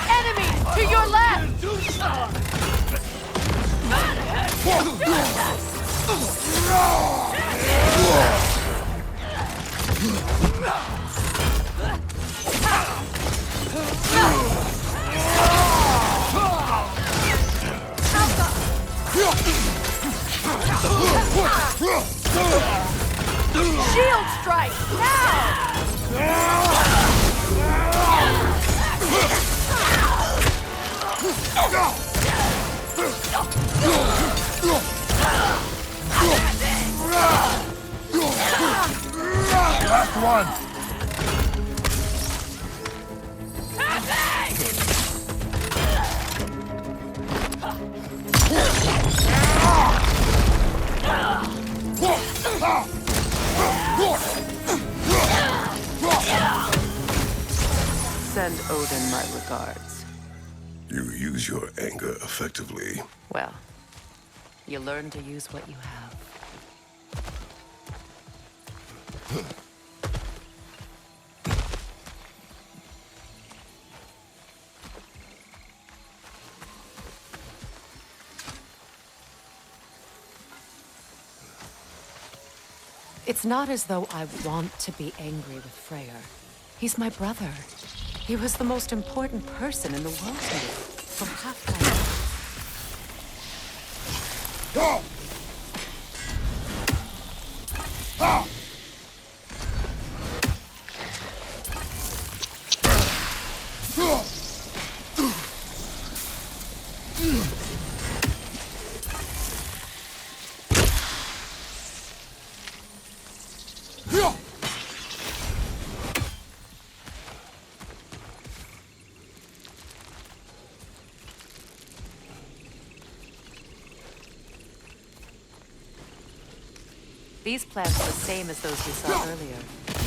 Enemy to your left! Shield strike now! Last one! Send Odin my regards. You use your anger effectively. Well, you learn to use what you have. It's not as though I want to be angry with Freyr. He's my brother. He was the most important person in the world to me for half my life. Go! These plants are the same as those we saw earlier.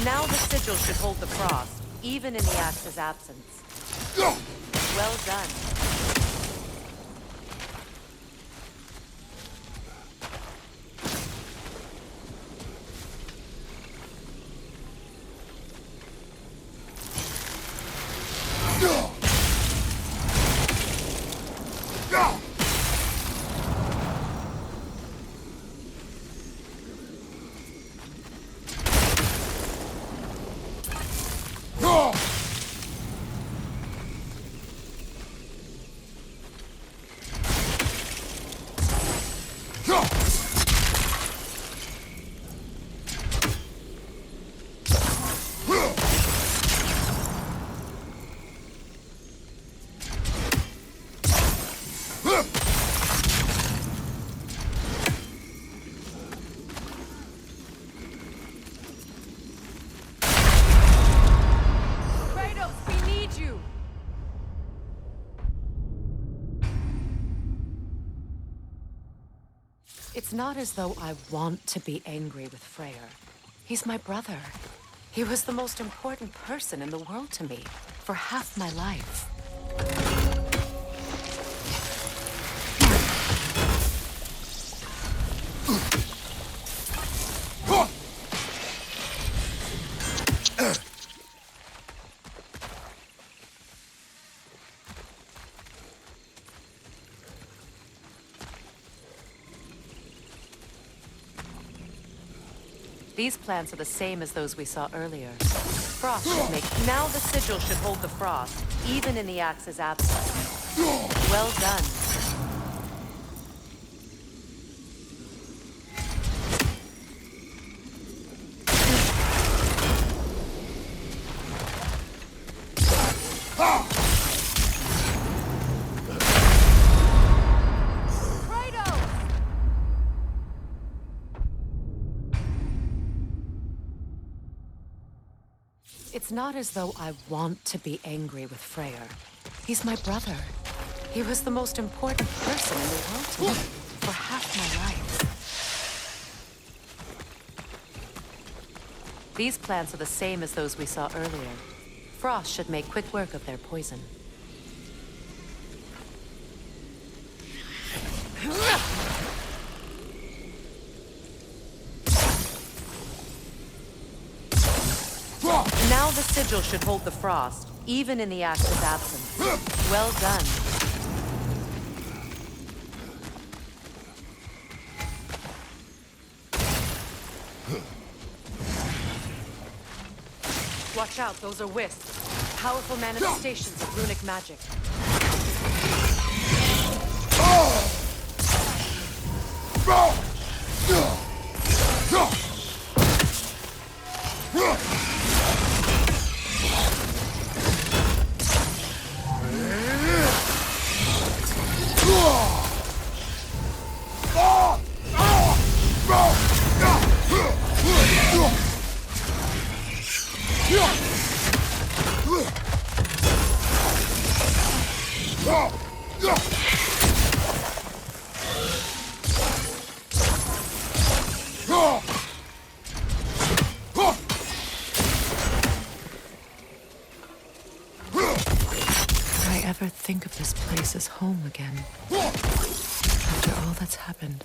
Now the sigil should hold the frost, even in the axe's absence. Well done. It's not as though I want to be angry with Freyr. He's my brother. He was the most important person in the world to me for half my life. These plants are the same as those we saw earlier. Frost should make... Now the sigil should hold the frost, even in the axe's absence. Well done. It's not as though I want to be angry with Freyr. He's my brother. He was the most important person in the world to me for half my life. These plants are the same as those we saw earlier. Frost should make quick work of their poison. Now the sigil should hold the frost, even in the axe's absence. Well done. Watch out, those are wisps. Powerful manifestations of runic magic. Ever think of this place as home again? After all that's happened.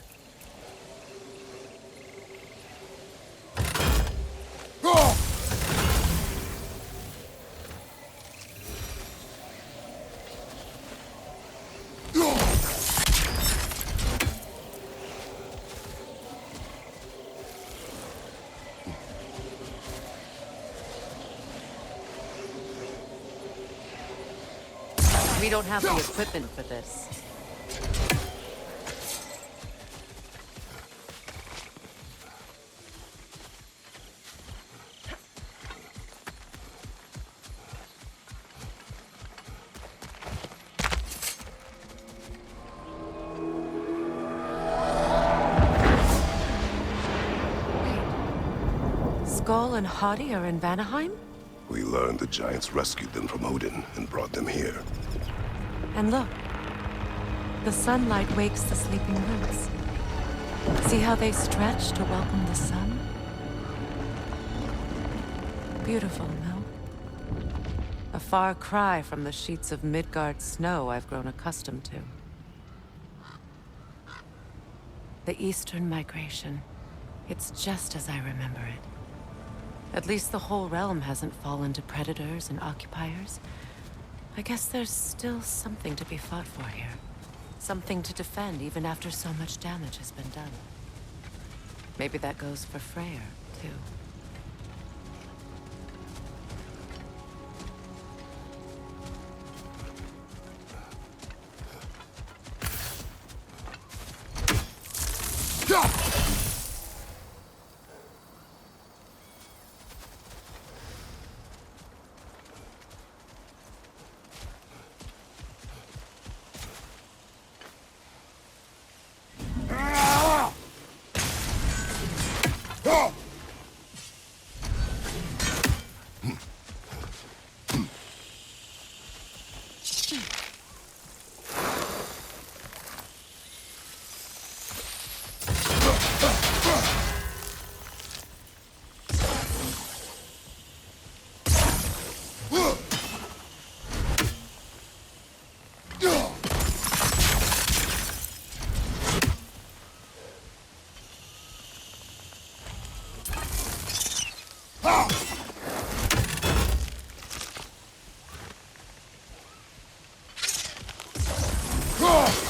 We don't have the equipment for this. Wait. Skull and Hadi are in Vanaheim? We learned the giants rescued them from Odin and brought them here. And look, the sunlight wakes the sleeping roots. See how they stretch to welcome the sun? Beautiful, no? A far cry from the sheets of Midgard snow I've grown accustomed to. The Eastern migration. It's just as I remember it. At least the whole realm hasn't fallen to predators and occupiers. I guess there's still something to be fought for here. Something to defend even after so much damage has been done. Maybe that goes for Freyr, too.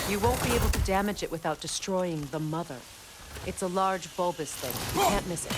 You won't be able to damage it without destroying the mother. It's a large bulbous thing. You can't miss it.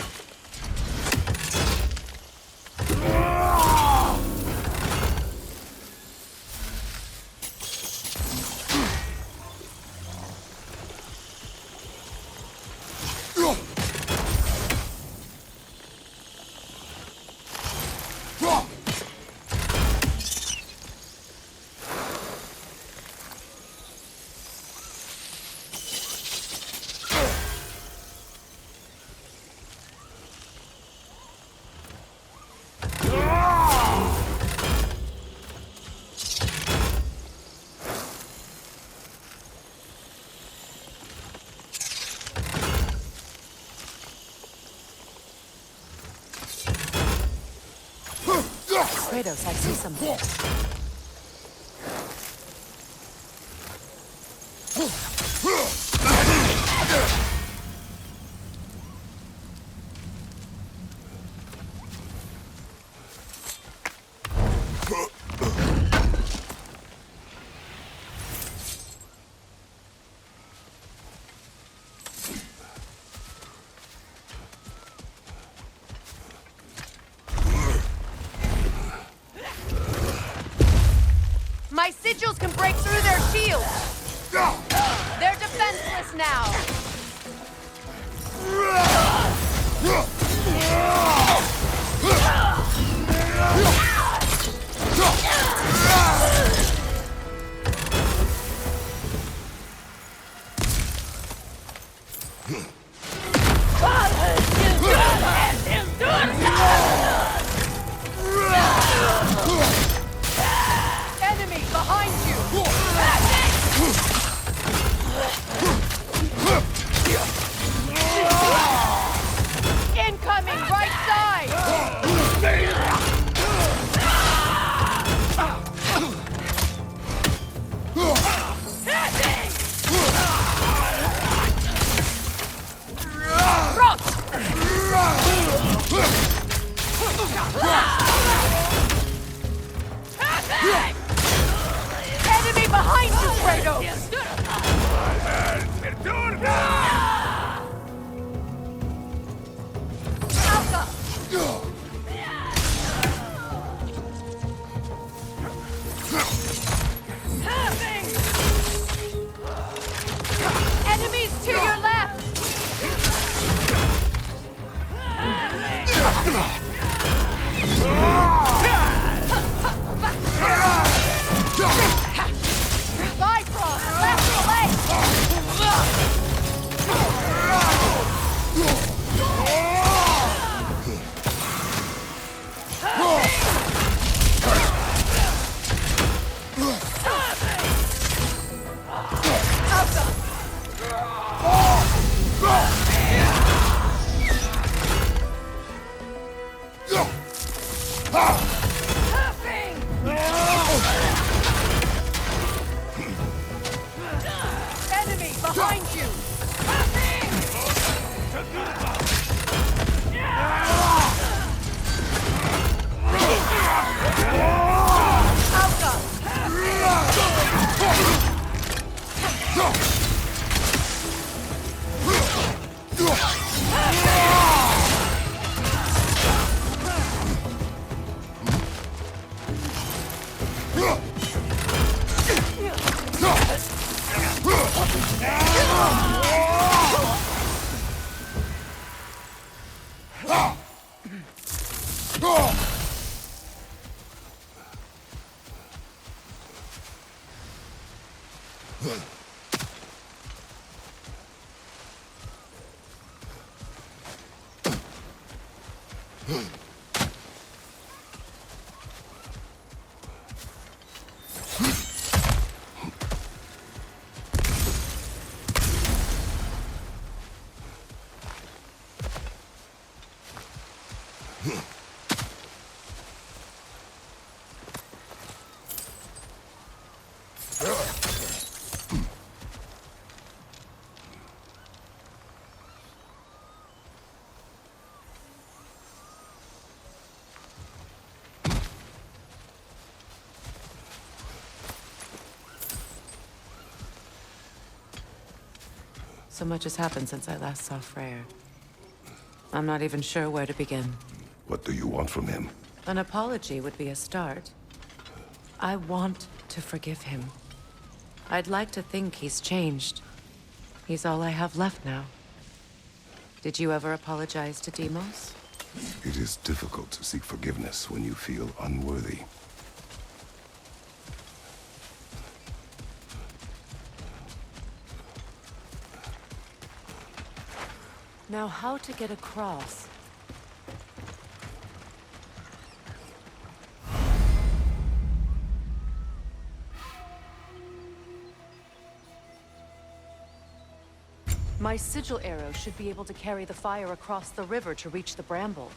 Kratos, I see something. My sigils can break through their shields! They're defenseless now! Enemy behind you! Incoming right side! Enemy behind you, Kratos! Alpha! Enemies to your left! Bifrost, left leg! Enemy behind you! Alpha! So much has happened since I last saw Freyr. I'm not even sure where to begin. What do you want from him? An apology would be a start. I want to forgive him. I'd like to think he's changed. He's all I have left now. Did you ever apologize to Deimos? It is difficult to seek forgiveness when you feel unworthy. Now, how to get across? My sigil arrow should be able to carry the fire across the river to reach the bramble.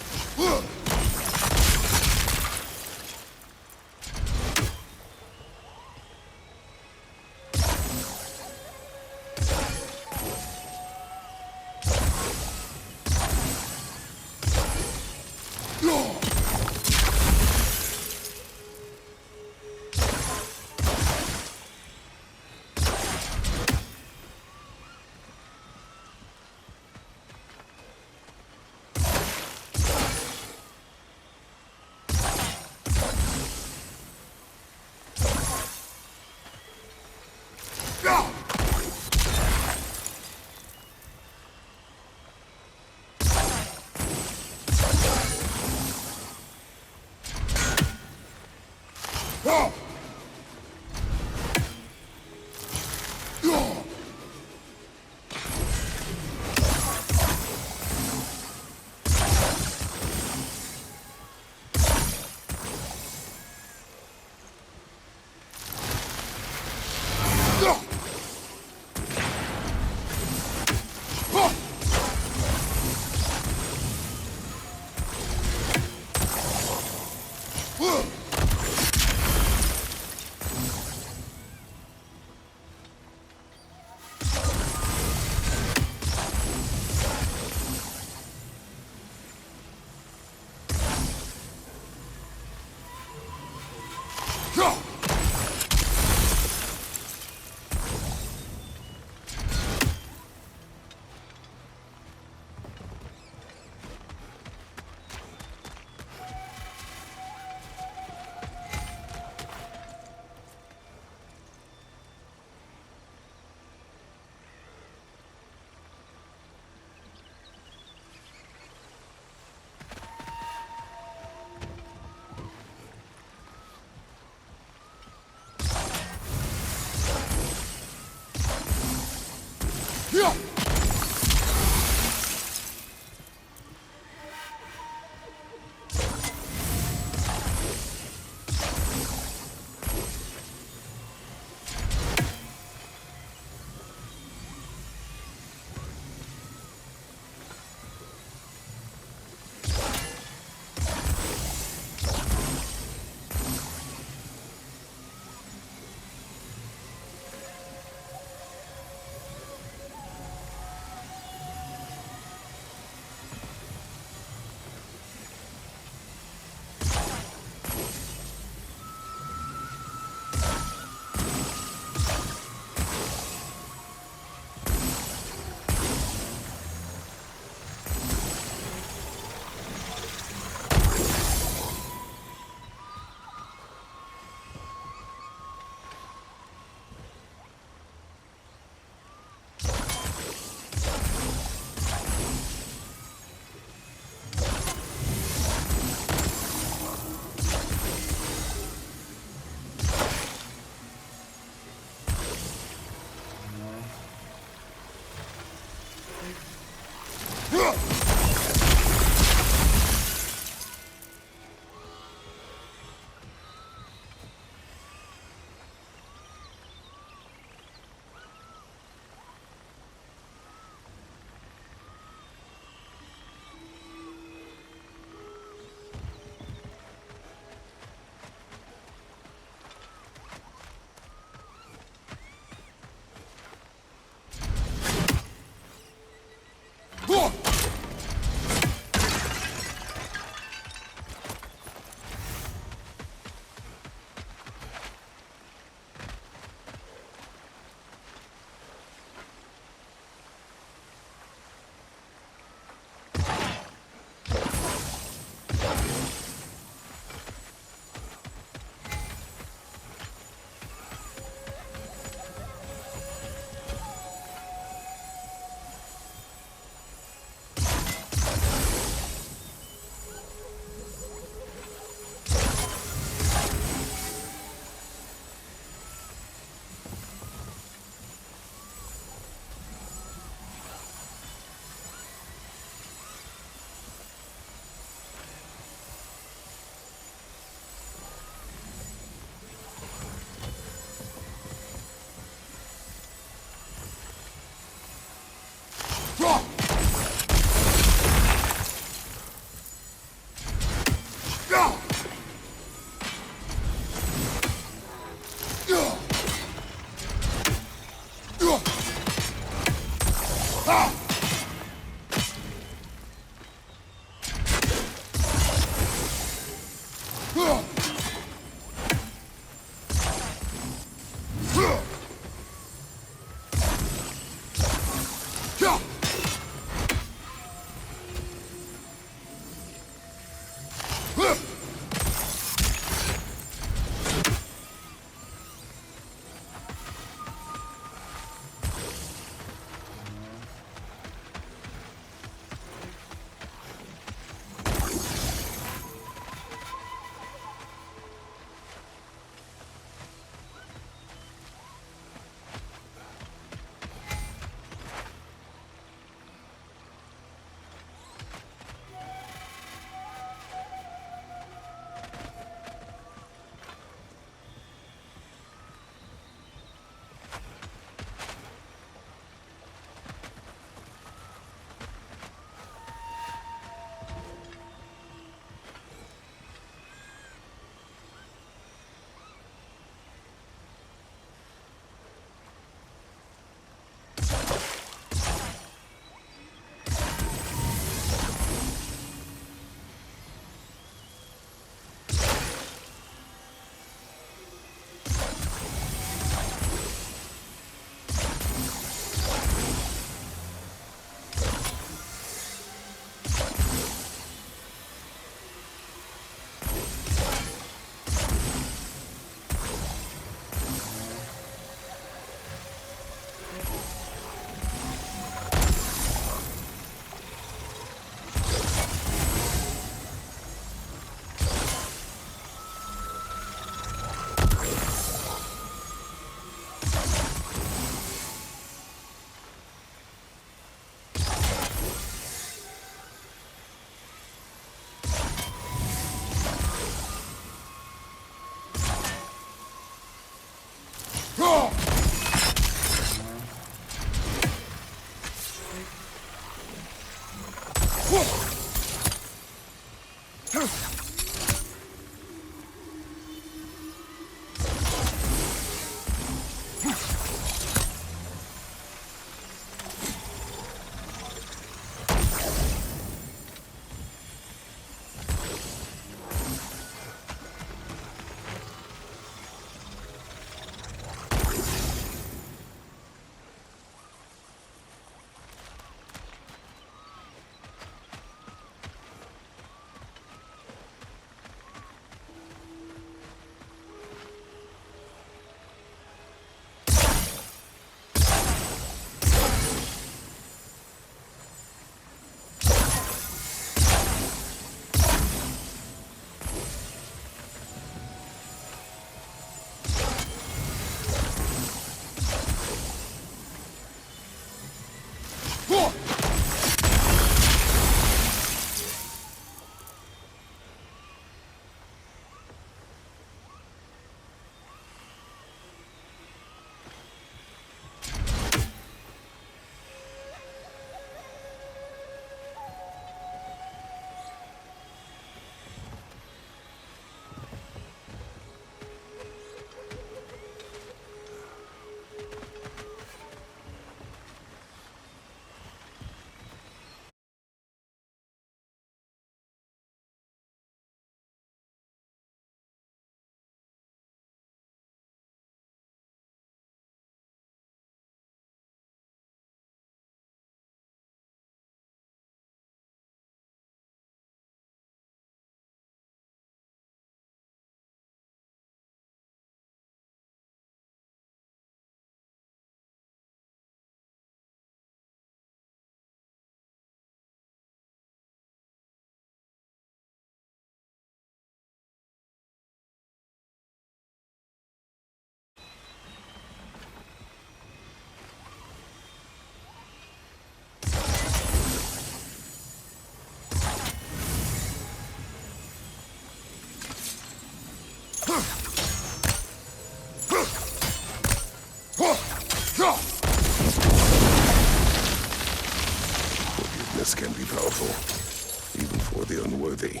worthy.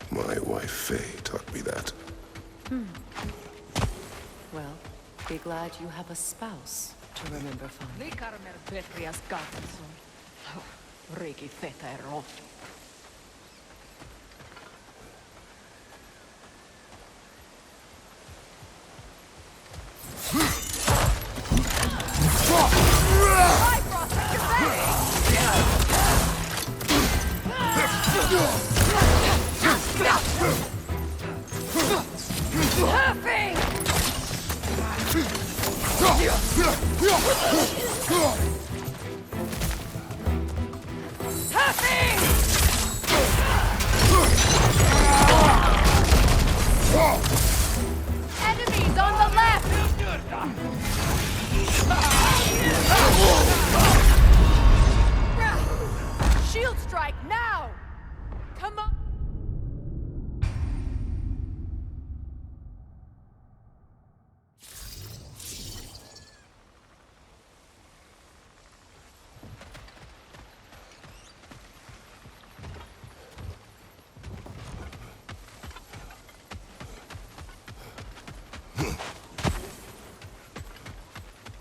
My wife Faye taught me that. Well, be glad you have a spouse to remember fondly. Enemies on the left! Shield strike now! Come on!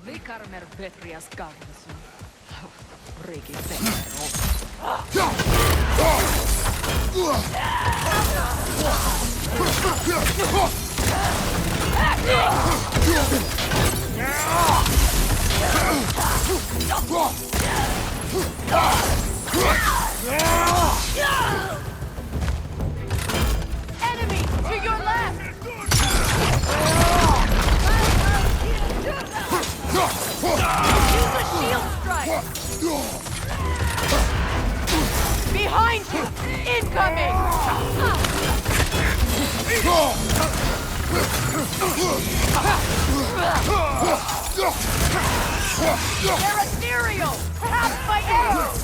Likarmer Petrias Gardasun. Regi Enemy to your left! Use a shield strike! Behind you! Incoming! They're ethereal! Perhaps by arrows!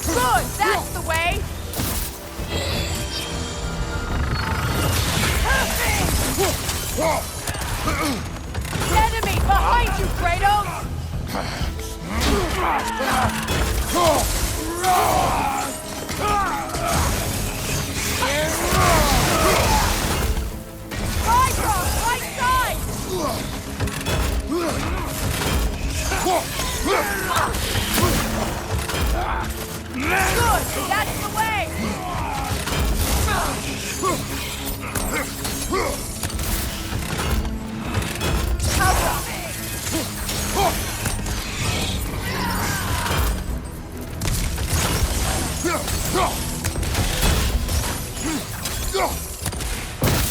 Good, that's the way! Enemy behind you, Kratos! Bifrost, right side! Good, that's the way!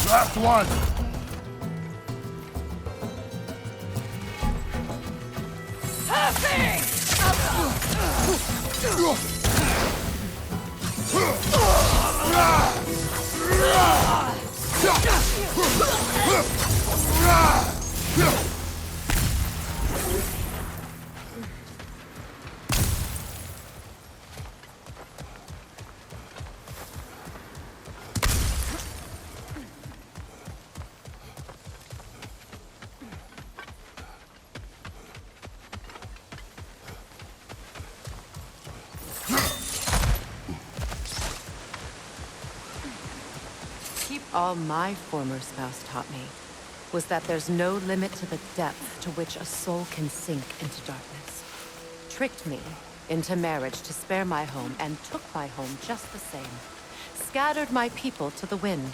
Last one. All my former spouse taught me was that there's no limit to the depth to which a soul can sink into darkness. Tricked me into marriage to spare my home and took my home just the same. Scattered my people to the wind.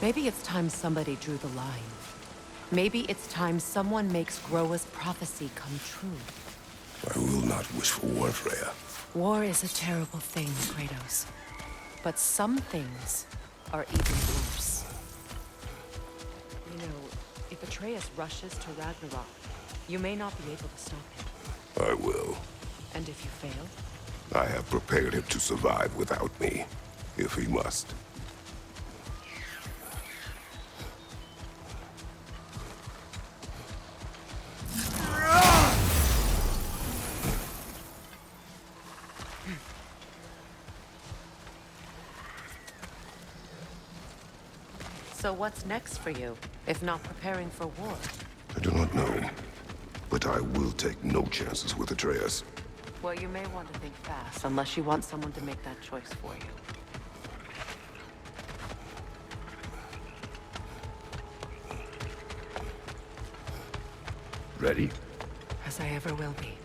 Maybe it's time somebody drew the line. Maybe it's time someone makes Groa's prophecy come true. I will not wish for war, Freya. War is a terrible thing, Kratos. But some things are even worse. You know, if Atreus rushes to Ragnarok, you may not be able to stop him. I will. And if you fail? I have prepared him to survive without me, if he must. So what's next for you, if not preparing for war? I do not know, but I will take no chances with Atreus. Well, you may want to think fast, unless you want someone to make that choice for you. Ready? As I ever will be.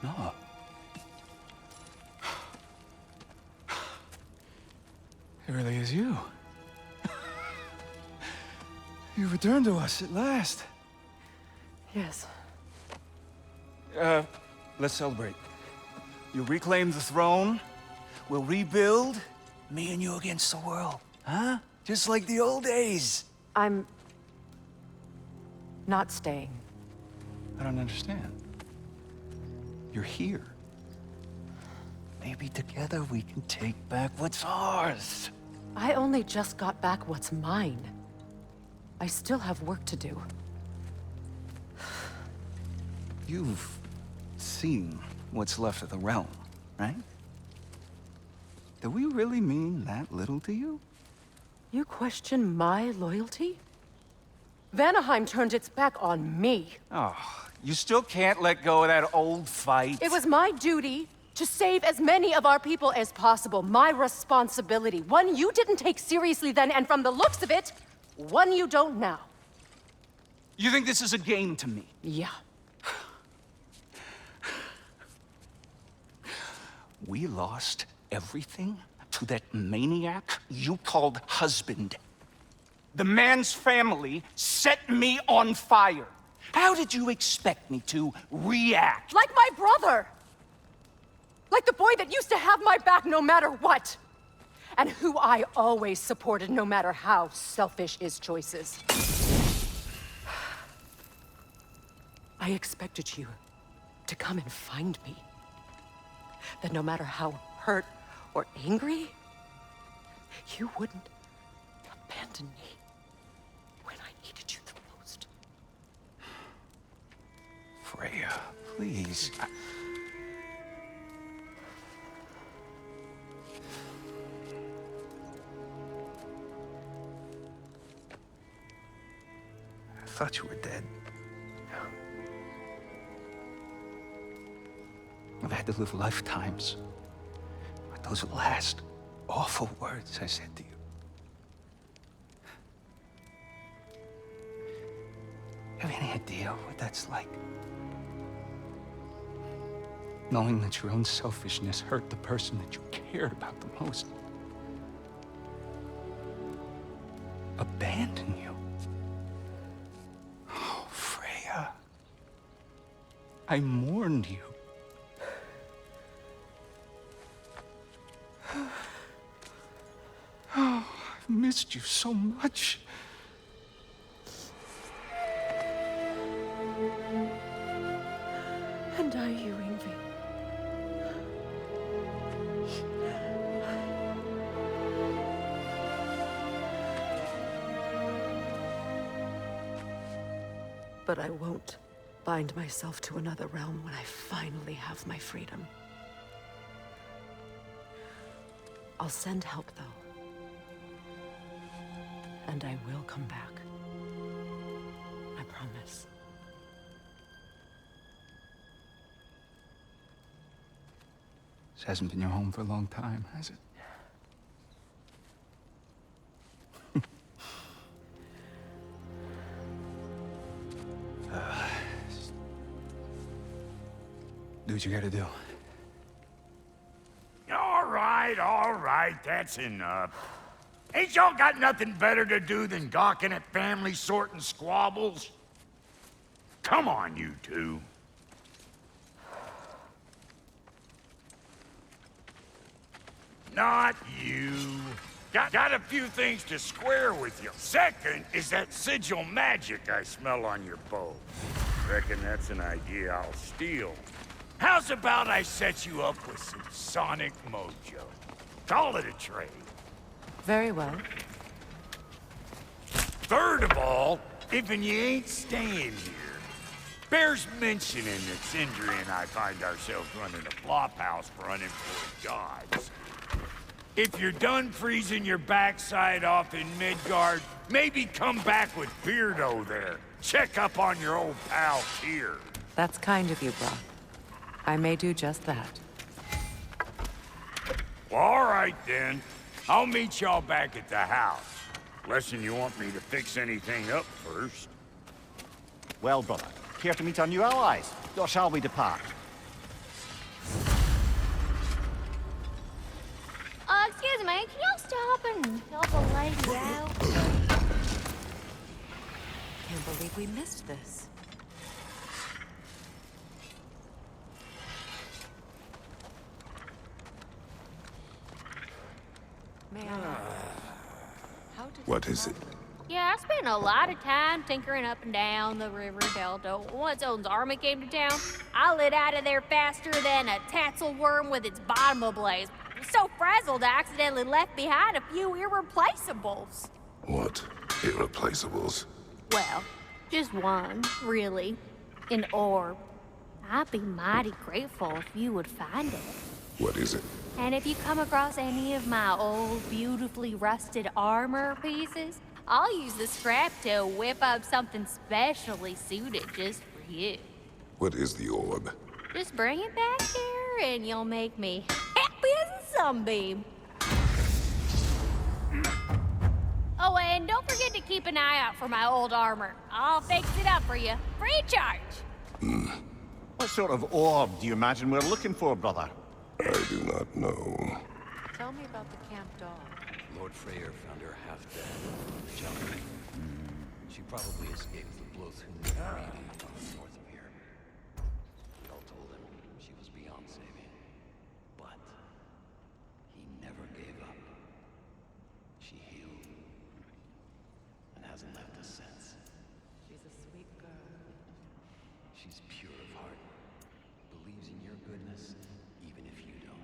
No. It really is you. You returned to us at last. Yes. Let's celebrate. You reclaim the throne. We'll rebuild. Me and you against the world. Huh? Just like the old days. I'm... not staying. I don't understand. You're here. Maybe together we can take back what's ours. I only just got back what's mine. I still have work to do. You've seen what's left of the realm, right? Do we really mean that little to you? You question my loyalty? Vanaheim turned its back on me. Oh, you still can't let go of that old fight. It was my duty to save as many of our people as possible. My responsibility. One you didn't take seriously then, and from the looks of it, one you don't now. You think this is a game to me? Yeah. We lost everything to that maniac you called husband. The man's family set me on fire. How did you expect me to react? Like my brother! Like the boy that used to have my back no matter what! And who I always supported no matter how selfish his choices. I expected you to come and find me. That no matter how hurt or angry, you wouldn't abandon me when I needed you the most. Freya, please. I thought you were dead. I've had to live lifetimes with those last awful words I said to you. You have any idea what that's like? Knowing that your own selfishness hurt the person that you cared about the most. Abandon you. Oh, Freya. I mourned you. Oh, I've missed you so much. And are you, Ingvi? But I won't bind myself to another realm when I finally have my freedom. I'll send help, though. And I will come back. I promise. This hasn't been your home for a long time, has it? Do what you gotta do. All right, that's enough. Ain't y'all got nothing better to do than gawking at family sorting squabbles? Come on, you two. Not you. Got a few things to square with you. Second is that sigil magic I smell on your bow. Reckon that's an idea I'll steal. How's about I set you up with some sonic mojo? Call it a trade. Very well. Third of all, if you ain't staying here, Bears mentioning that Sindri and I find ourselves running a flop house for unemployed gods. If you're done freezing your backside off in Midgard, maybe come back with Beardo there. Check up on your old pal here. That's kind of you, Brock. I may do just that. Well, all right then. I'll meet y'all back at the house. Unless you want me to fix anything up first. Well, brother, care to meet our new allies? Or shall we depart? Excuse me, can you stop and help a lady out? Can't believe we missed this. May I ask, how did What is it? Yeah, I spent a lot of time tinkering up and down the river delta. Once Odin's army came to town, I lit out of there faster than a tassel worm with its bottom ablaze. So frazzled, I accidentally left behind a few irreplaceables. What? Irreplaceables? Well, just one, really. An orb. I'd be mighty grateful if you would find it. What is it? And if you come across any of my old, beautifully rusted armor pieces, I'll use the scrap to whip up something specially suited just for you. What is the orb? Just bring it back here and you'll make me happy as a sunbeam. Oh, and don't forget to keep an eye out for my old armor. I'll fix it up for you, free of charge. What sort of orb do you imagine we're looking for, brother? I do not know. Tell me about the camp dog. Lord Freyr found her half dead in the jungle. She probably escaped the Blothun breeding north of here. We all told him she was beyond saving. But he never gave up. She healed and hasn't left us since. She's a sweet girl. She's pure of heart, believes in your goodness, even if you don't.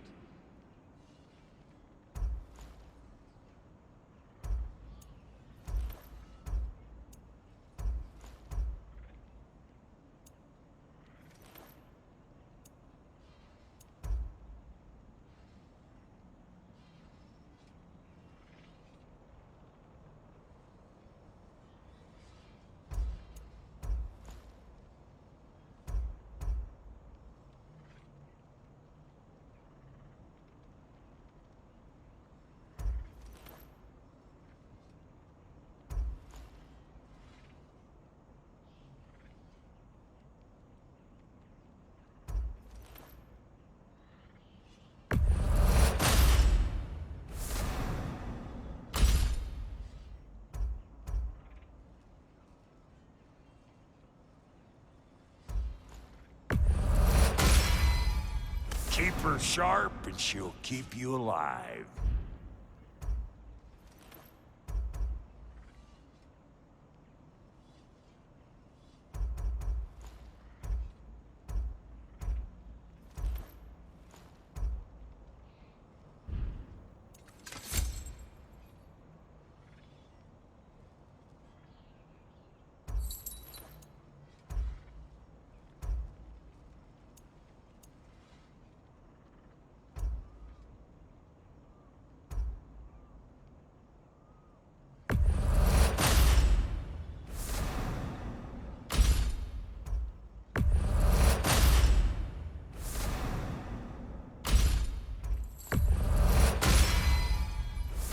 Keep her sharp and she'll keep you alive.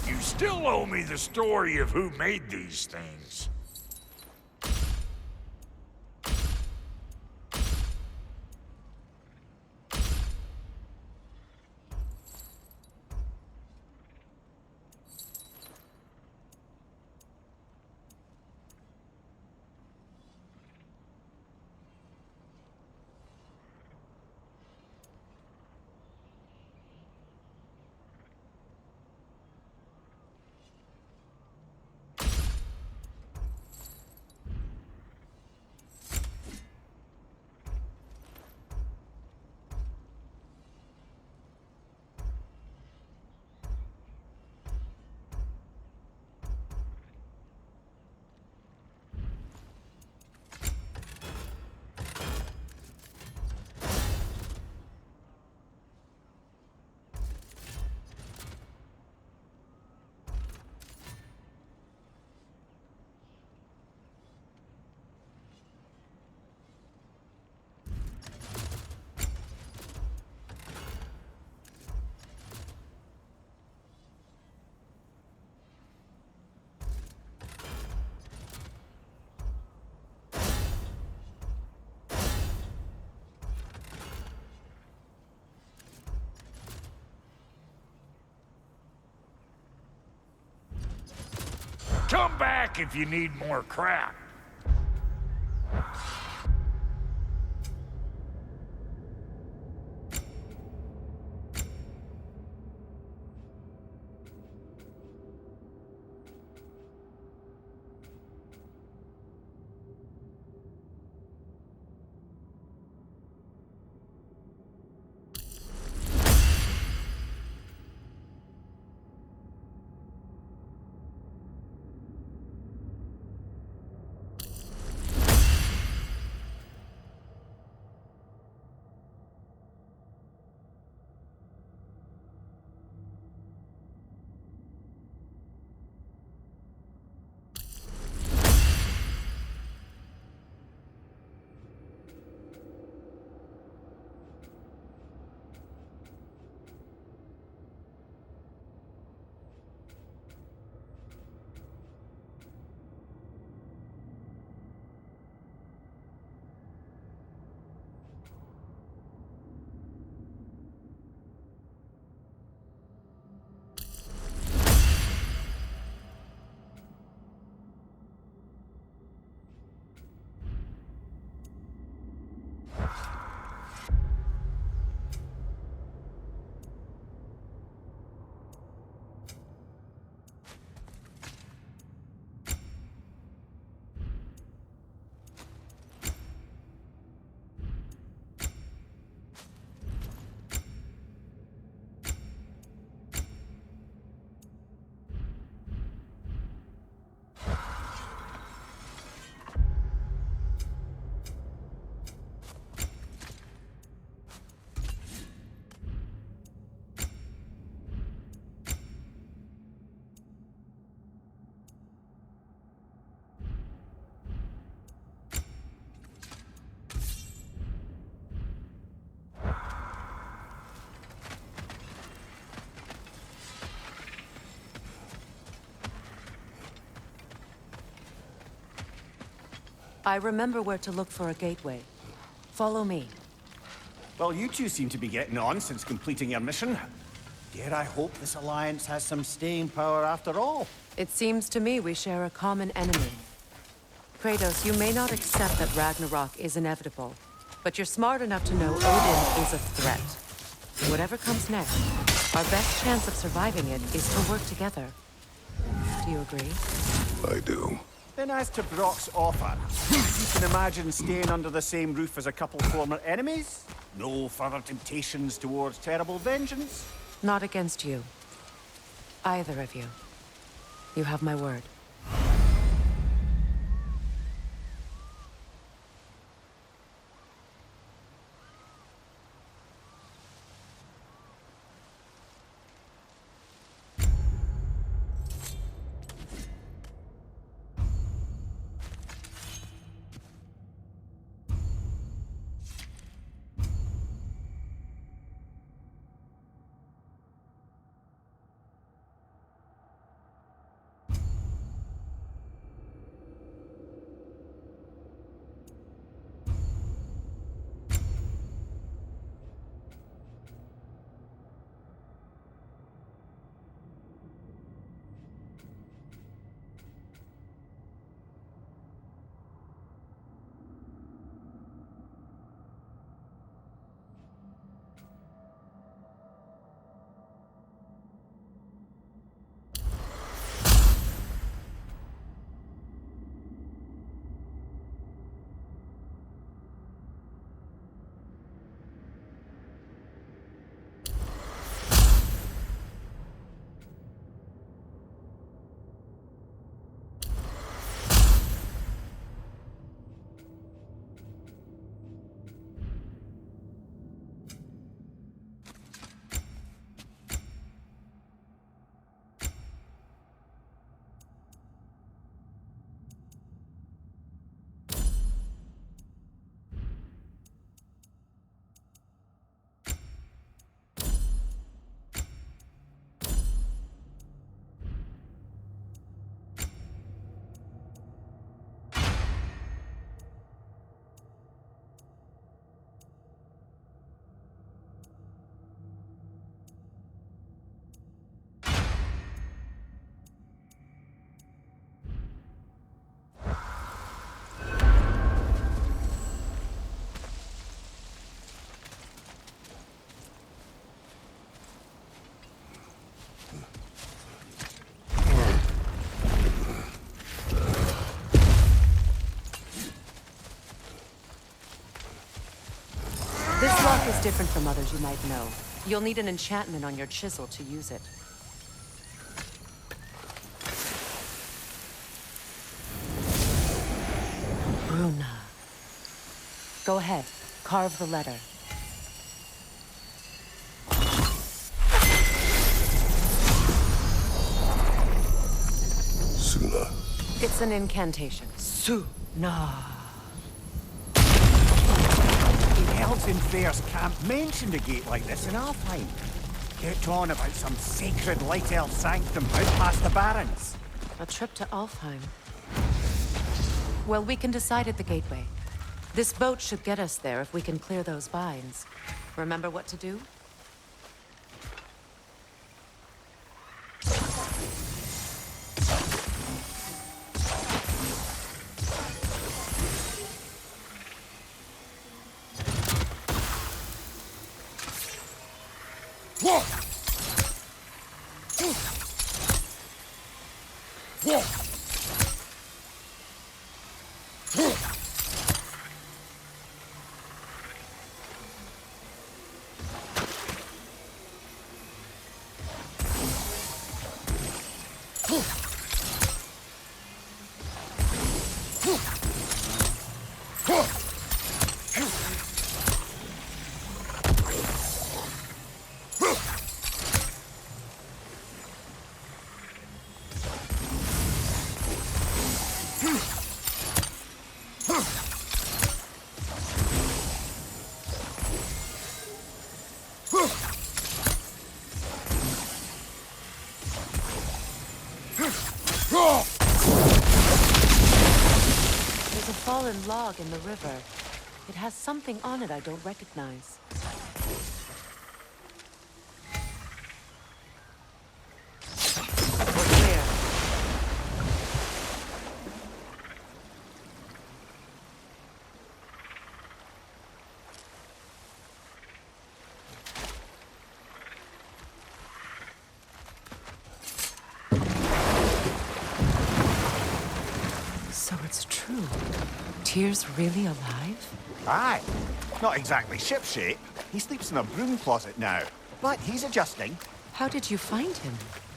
You still owe me the story of who made these things. Come back if you need more crap. I remember where to look for a gateway. Follow me. Well, you two seem to be getting on since completing your mission. Dare I hope this alliance has some staying power after all? It seems to me we share a common enemy. Kratos, you may not accept that Ragnarok is inevitable, but you're smart enough to know Odin is a threat. Whatever comes next, our best chance of surviving it is to work together. Do you agree? I do. Then as to Brock's offer, you can imagine staying under the same roof as a couple former enemies? No further temptations towards terrible vengeance? Not against you. Either of you. You have my word. different from others you might know. You'll need an enchantment on your chisel to use it. Bruna. Go ahead. Carve the letter. Suna. It's an incantation. Suna. The elves in Freyr's camp mentioned a gate like this in Alfheim. Kept on about some sacred light elf sanctum out past the barrens. A trip to Alfheim. Well, we can decide at the gateway. This boat should get us there if we can clear those vines. Remember what to do? There's a fallen log in the river. It has something on it I don't recognize. We're clear. So it's true. Tyr's really alive? Aye. Not exactly shipshape. He sleeps in a broom closet now. But he's adjusting. How did you find him?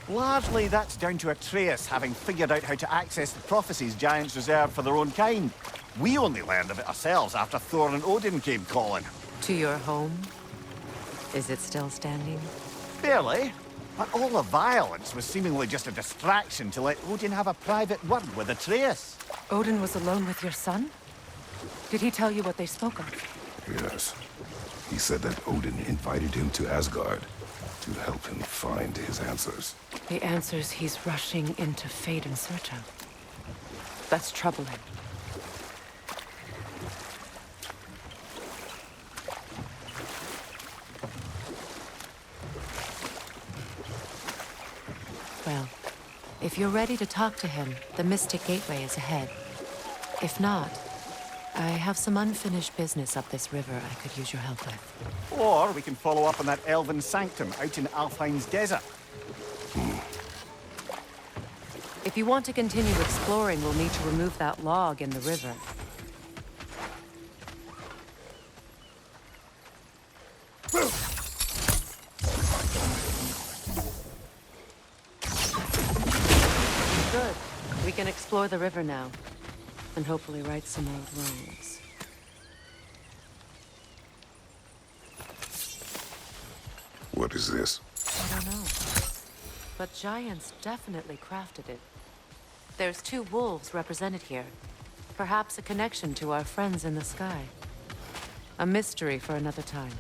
Largely, that's down to Atreus having figured out how to access the prophecies giants reserve for their own kind. We only learned of it ourselves after Thor and Odin came calling. To your home? Is it still standing? Barely. But all the violence was seemingly just a distraction to let Odin have a private word with Atreus. Odin was alone with your son? Did he tell you what they spoke of? Yes. He said that Odin invited him to Asgard to help him find his answers. The answers he's rushing into fate in search of. That's troubling. Well, if you're ready to talk to him, the Mystic Gateway is ahead. If not, I have some unfinished business up this river I could use your help with. Or we can follow up on that elven sanctum out in Alfheim's desert. If you want to continue exploring, we'll need to remove that log in the river. Good. We can explore the river now. And hopefully right some old wrongs. What is this? I don't know. But giants definitely crafted it. There's 2 wolves represented here. Perhaps a connection to our friends in the sky. A mystery for another time.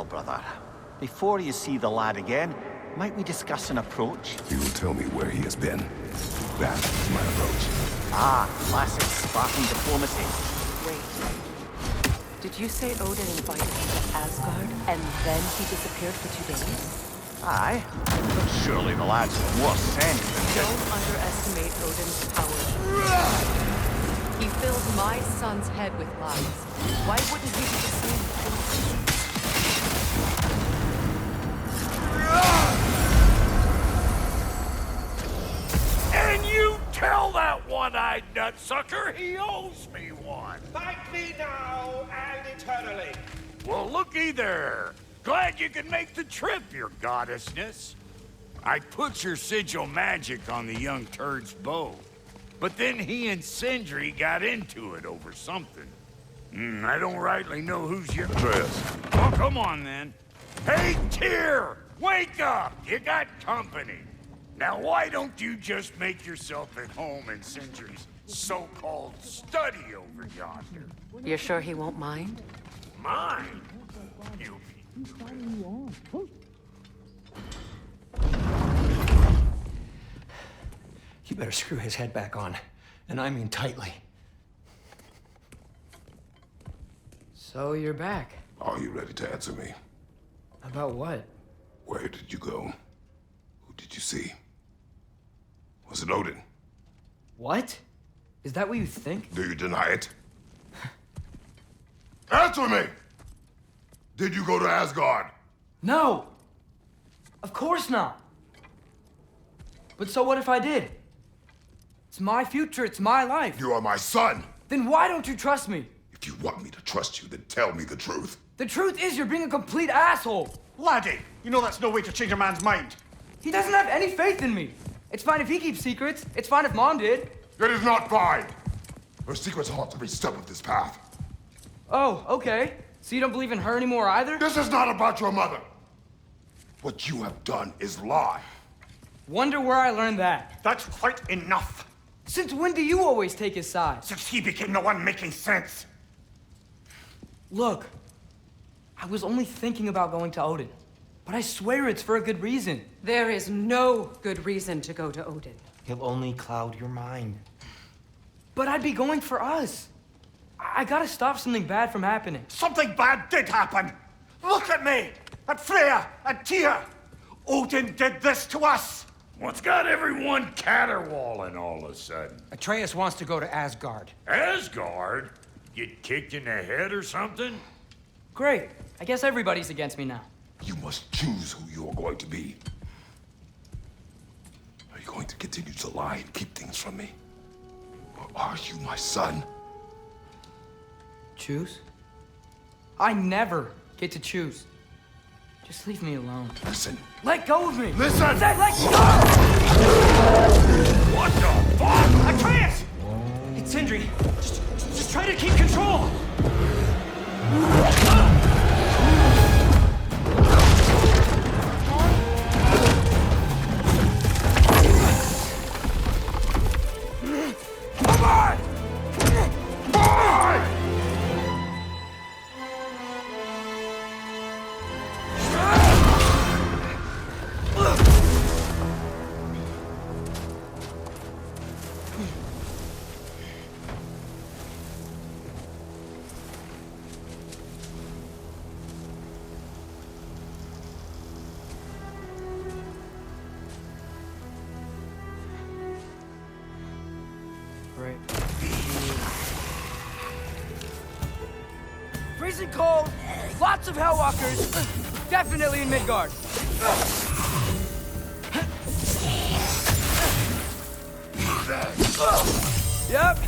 brother. Before you see the lad again, might we discuss an approach? He will tell me where he has been. That is my approach. Ah, classic Spartan diplomacy. Wait. Did you say Odin invited him to Asgard, and then he disappeared for 2 days? Aye, but surely the lad's more sense than just... Don't underestimate Odin's power. He filled my son's head with lies. Why wouldn't he do the same thing? And you tell that one-eyed nutsucker he owes me one. Fight me now and eternally. Well, looky there. Glad you can make the trip, your goddessness. I put your sigil magic on the young turd's bow, but then he and Sindri got into it over something. I don't rightly know who's your... Atreus. Oh, come on, then. Hey, Tyr! Wake up! You got company. Now, why don't you just make yourself at home in Sindri's so-called study over yonder? You're sure he won't mind? Mine? You... You better screw his head back on, and I mean tightly. So you're back. Are you ready to answer me? About what? Where did you go? Who did you see? Was it Odin? What? Is that what you think? Do you deny it? Answer me! Did you go to Asgard? No! Of course not! But so what if I did? It's my future, it's my life. You are my son! Then why don't you trust me? If you want me to trust you, then tell me the truth. The truth is you're being a complete asshole! Laddie, you know that's no way to change a man's mind. He doesn't have any faith in me. It's fine if he keeps secrets. It's fine if Mom did. It is not fine! Her secrets haunt every step of this path. Oh, okay. So you don't believe in her anymore either? This is not about your mother. What you have done is lie. Wonder where I learned that. That's quite enough. Since when do you always take his side? Since he became the one making sense. Look, I was only thinking about going to Odin, but I swear it's for a good reason. There is no good reason to go to Odin. He'll only cloud your mind. But I'd be going for us. I gotta stop something bad from happening. Something bad did happen. Look at me, at Freya, at Tyr. Odin did this to us. What's got everyone caterwauling all of a sudden? Atreus wants to go to Asgard. Asgard? Get kicked in the head or something? Great. I guess everybody's against me now. You must choose who you are going to be. Are you going to continue to lie and keep things from me? Or are you my son? Choose? I never get to choose. Just leave me alone. Listen. Let go of me! Listen! I said let go! What the fuck? Atreus! It's Sindri. Just try to keep control. Come on! Boy! Right. Freezing cold, lots of Hellwalkers, definitely in Midgard. Yep,